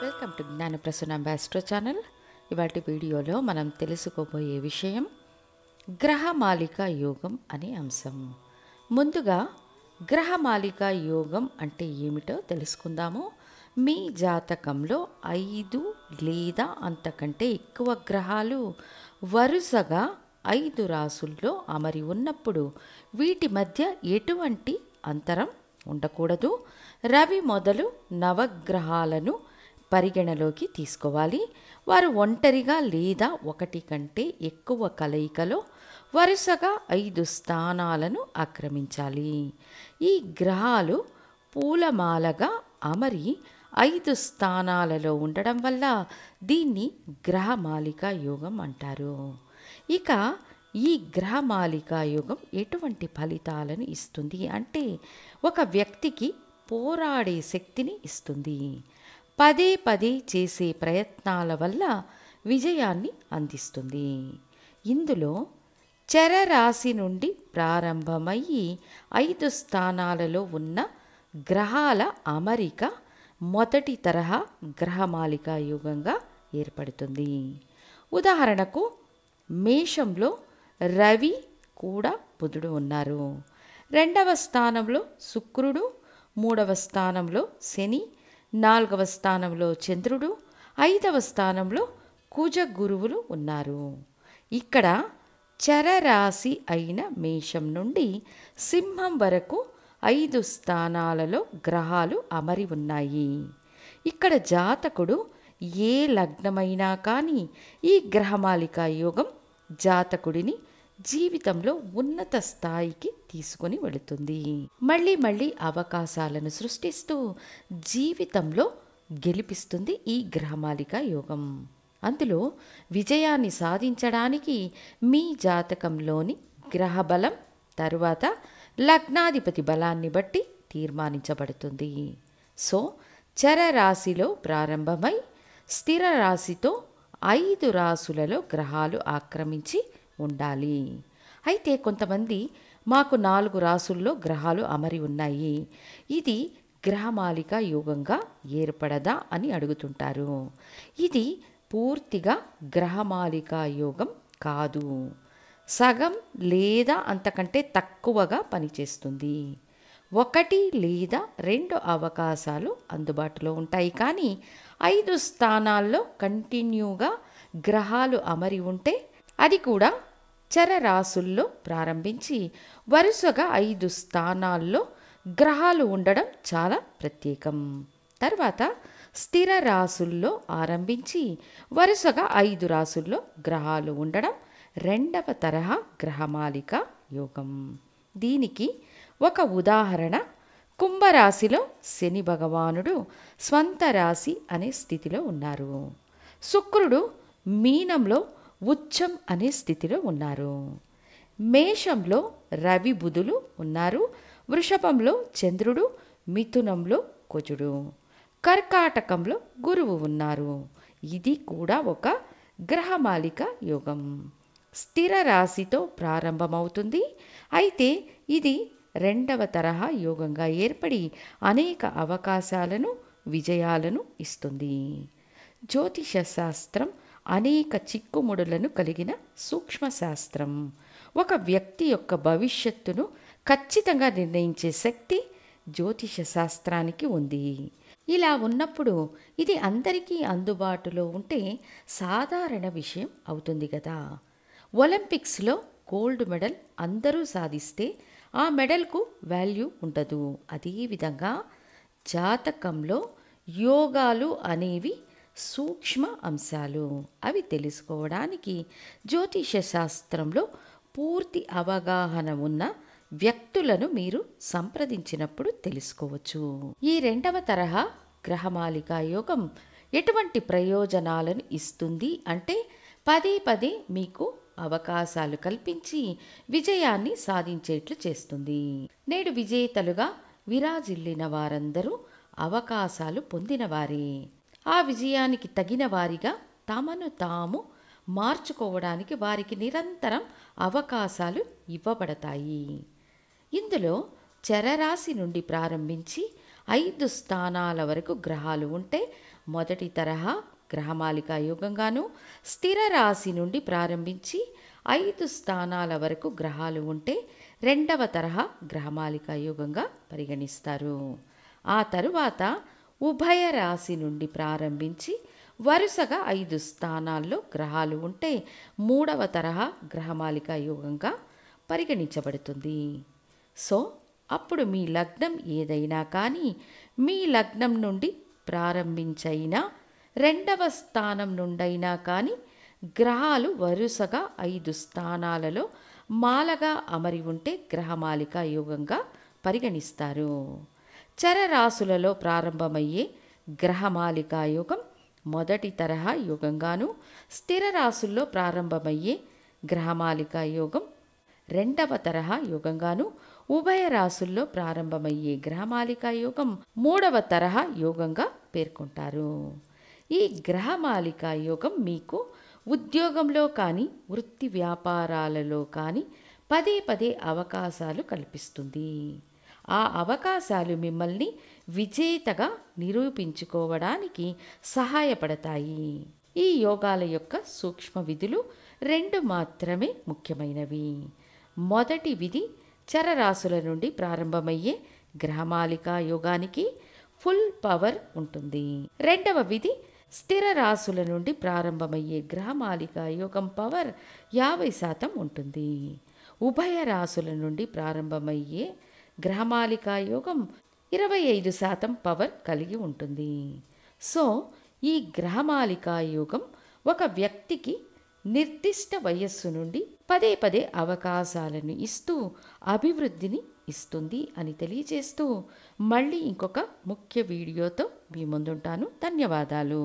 Welcome to Gnanaprasanna astro channel. ఇవాటి వీడియోలో మనం తెలుసుకోబోయే విషయం గ్రహమాలిక యోగం అనే అంశం. ముందుగా గ్రహమాలిక యోగం అంటే ఏమిటో తెలుసుకుందాము. మీ జాతకంలో 5 లేదా అంతకంటే ఎక్కువ గ్రహాలు వరుసగా 5 రాసుల్లో అమరి ఉన్నప్పుడు వీటి మధ్య ఎటువంటి అంతరం ఉండకూడదు. రవి మొదలు నవగ్రహాలను పరిగణలోకి తీసుకోవాలి. వారు ఒంటరిగా లేదా ఒకటి కంటే ఎక్కువ కలయికలో వరుసగా 5 స్థానాలను ఆక్రమించాలి. ఈ గ్రహాలు పూలమాలగా అమరి 5 స్థానాలలో ఉండడం వల్ల దీన్ని గ్రహమాలిక యోగం అంటారు. ఇక ఈ గ్రహమాలిక యోగం ఎటువంటి ఫలితాలను ఇస్తుంది అంటే ఒక వ్యక్తికి పోరాడే శక్తిని ఇస్తుంది. పదే పదే చేసే ప్రయత్నాల వల్ల విజయాన్ని అందిస్తుంది. ఇందులో చరరాశి నుండి ప్రారంభమయ్యి 5 స్థానాలలో ఉన్న గ్రహాల అమరిక మొదటి తరహా గ్రహమాలిక యోగంగా ఏర్పడుతుంది. ఉదాహరణకు మేషంలో రవి కూడా బుధుడు ఉన్నారు. 2వ స్థానంలో శుక్రుడు, 3వ స్థానంలో శని, 4వ స్థానంలో చంద్రుడు, 5వ స్థానంలో కుజ గురువులు ఉన్నారు. ఇక్కడ చరరాశి అయిన మేషం నుండి సింహం వరకు 5 స్థానాలలో గ్రహాలు అమరి ఉన్నాయి. ఇక్కడ జాతకుడు ఏ లగ్నమైనా కానీ ఈ గ్రహమాలిక యోగం జాతకుడిని జీవితంలో ఉన్నత స్థాయికి తీసుకుని వెళుతుంది. మళ్ళీ మళ్ళీ అవకాశాలను సృష్టిస్తూ జీవితంలో గెలిపిస్తుంది ఈ గ్రహమాలిక యోగం. అందులో విజయాన్ని సాధించడానికి మీ జాతకంలోని గ్రహబలం తరువాత లగ్నాధిపతి బలాన్ని బట్టి తీర్మానించబడుతుంది. సో చరరాశిలో ప్రారంభమై స్థిర రాశితో 5 రాసులలో గ్రహాలు ఆక్రమించి ఉండాలి. అయితే కొంతమంది మాకు 4 రాసుల్లో గ్రహాలు అమరి ఉన్నాయి, ఇది గ్రహమాలిక యోగంగా ఏర్పడదా అని అడుగుతుంటారు. ఇది పూర్తిగా గ్రహమాలిక యోగం కాదు. సగం లేదా అంతకంటే తక్కువగా పనిచేస్తుంది. 1 లేదా 2 అవకాశాలు అందుబాటులో ఉంటాయి. కానీ 5 స్థానాల్లో కంటిన్యూగా గ్రహాలు అమరి ఉంటే, అది కూడా చరరాశుల్లో ప్రారంభించి వరుసగా 5 స్థానాల్లో గ్రహాలు ఉండడం చాలా ప్రత్యేకం. తర్వాత స్థిర రాశుల్లో ఆరంభించి వరుసగా 5 రాశుల్లో గ్రహాలు ఉండడం 2వ తరహా గ్రహమాలిక యోగం. దీనికి ఒక ఉదాహరణ కుంభరాశిలో శని భగవానుడు స్వంత రాశి అనే స్థితిలో ఉన్నారు. శుక్రుడు మీనంలో ఉచ్చం అనే స్థితిలో ఉన్నారు. మేషంలో రవి బుధులు ఉన్నారు. వృషభంలో చంద్రుడు, మిథునంలో కుజుడు, కర్కాటకంలో గురువు ఉన్నారు. ఇది కూడా ఒక గ్రహమాలిక యోగం. స్థిర రాశితో ప్రారంభమవుతుంది. అయితే ఇది 2వ తరహా యోగంగా ఏర్పడి అనేక అవకాశాలను విజయాలను ఇస్తుంది. జ్యోతిష శాస్త్రం అనేక చిక్కుముడులను కలిగిన సూక్ష్మశాస్త్రం. ఒక వ్యక్తి యొక్క భవిష్యత్తును ఖచ్చితంగా నిర్ణయించే శక్తి జ్యోతిష శాస్త్రానికి ఉంది. ఇలా ఉన్నప్పుడు ఇది అందరికీ అందుబాటులో ఉంటే సాధారణ విషయం అవుతుంది కదా. ఒలింపిక్స్లో గోల్డ్ మెడల్ అందరూ సాధిస్తే ఆ మెడల్కు వాల్యూ ఉండదు. అదేవిధంగా జాతకంలో యోగాలు అనేవి సూక్ష్మ అంశాలు. అవి తెలుసుకోవడానికి జ్యోతిష శాస్త్రంలో పూర్తి అవగాహన ఉన్న వ్యక్తులను మీరు సంప్రదించినప్పుడు తెలుసుకోవచ్చు. ఈ 2వ తరహా గ్రహమాలిక యోగం ఎటువంటి ప్రయోజనాలను ఇస్తుంది అంటే పదే పదే మీకు అవకాశాలు కల్పించి విజయాన్ని సాధించేట్లు చేస్తుంది. నేడు విజేతలుగా విరాజిల్లిన వారందరూ అవకాశాలు పొందినవారే. ఆ విజయానికి తగిన వారిగా తమను తాము మార్చుకోవడానికి వారికి నిరంతరం అవకాశాలు ఇవ్వబడతాయి. ఇందులో చరరాశి నుండి ప్రారంభించి 5 స్థానాల వరకు గ్రహాలు ఉంటే మొదటి తరహా గ్రహమాలికా యోగంగాను, స్థిర రాశి నుండి ప్రారంభించి 5 స్థానాల వరకు గ్రహాలు ఉంటే రెండవ తరహా గ్రహమాలికా యోగంగా పరిగణిస్తారు. ఆ తరువాత ఉభయ రాశి నుండి ప్రారంభించి వరుసగా 5 స్థానాల్లో గ్రహాలు ఉంటే మూడవ తరహా గ్రహమాలికా యోగంగా పరిగణించబడుతుంది. సో అప్పుడు మీ లగ్నం ఏదైనా కానీ మీ లగ్నం నుండి ప్రారంభించైనా రెండవ స్థానం నుండైనా కానీ గ్రహాలు వరుసగా 5 స్థానాలలో మాలగా అమరి ఉంటే గ్రహమాలికా యోగంగా పరిగణిస్తారు. చరరాశులలో ప్రారంభమయ్యే గ్రహమాలికా యోగం మొదటి తరహా యోగంగాను, స్థిర రాశుల్లో ప్రారంభమయ్యే గ్రహమాలికా యోగం రెండవ తరహా యోగంగాను, ఉభయ రాశుల్లో ప్రారంభమయ్యే గ్రహమాలికా యోగం మూడవ తరహా యోగంగా పేర్కొంటారు. ఈ గ్రహమాలికా యోగం మీకు ఉద్యోగంలో కానీ వృత్తి వ్యాపారాలలో కానీ పదే పదే అవకాశాలు కల్పిస్తుంది. ఆ అవకాశాలు మిమ్మల్ని విజేతగా నిరూపించుకోవడానికి సహాయపడతాయి. ఈ యోగాల యొక్క సూక్ష్మ విధులు 2 మాత్రమే ముఖ్యమైనవి. మొదటి విధి చరరాశుల నుండి ప్రారంభమయ్యే గ్రహమాలికా యోగానికి ఫుల్ పవర్ ఉంటుంది. రెండవ విధి స్థిర రాశుల నుండి ప్రారంభమయ్యే గ్రహమాలికా యోగం పవర్ 50% ఉంటుంది. ఉభయ రాశుల నుండి ప్రారంభమయ్యే గ్రహమాలికా యోగం 25% పవర్ కలిగి ఉంటుంది. సో ఈ గ్రహమాలికా యోగం ఒక వ్యక్తికి నిర్దిష్ట వయస్సు నుండి పదే పదే అవకాశాలను ఇస్తూ అభివృద్ధిని ఇస్తుంది అని తెలియజేస్తూ మళ్ళీ ఇంకొక ముఖ్య వీడియోతో మీ ముందుంటాను. ధన్యవాదాలు.